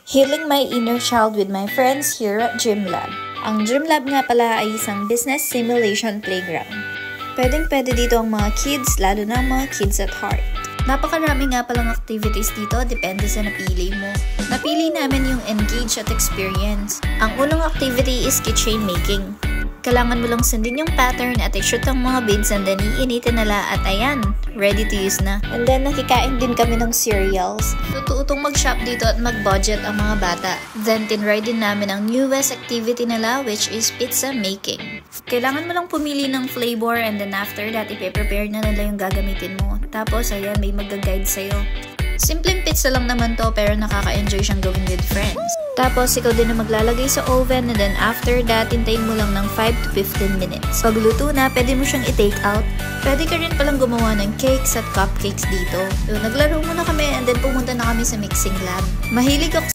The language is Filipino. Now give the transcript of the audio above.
Healing my inner child with my friends here at GymLab. Ang GymLab nga pala ay isang business simulation playground. Pwedeng-pwede dito ang mga kids, lalo na ang mga kids at heart. Napakarami nga palang activities dito, depende sa napili mo. Napili namin yung engage at experience. Ang unang activity is keychain making. Kailangan mo lang sundin yung pattern at i-shoot ang mga beads and then iinitin nila at ayan, ready to use na. And then nakikain din kami ng cereals. Tutuutong mag-shop dito at mag-budget ang mga bata. Then tinry din namin ang newest activity nila which is pizza making. Kailangan mo lang pumili ng flavor and then after that ipe-prepare na nila yung gagamitin mo. Tapos ayan, may mag-guide sa'yo. Simpleng pizza lang naman to pero nakaka-enjoy siyang gawin with friends. Tapos ikaw din na maglalagay sa oven and then after that, hintayin mo lang ng 5 to 15 minutes. Pag luto na, pwede mo siyang i-take out. Pwede ka rin palang gumawa ng cakes at cupcakes dito. So, naglaro muna kami and then pumunta na kami sa mixing lab. Mahilig ako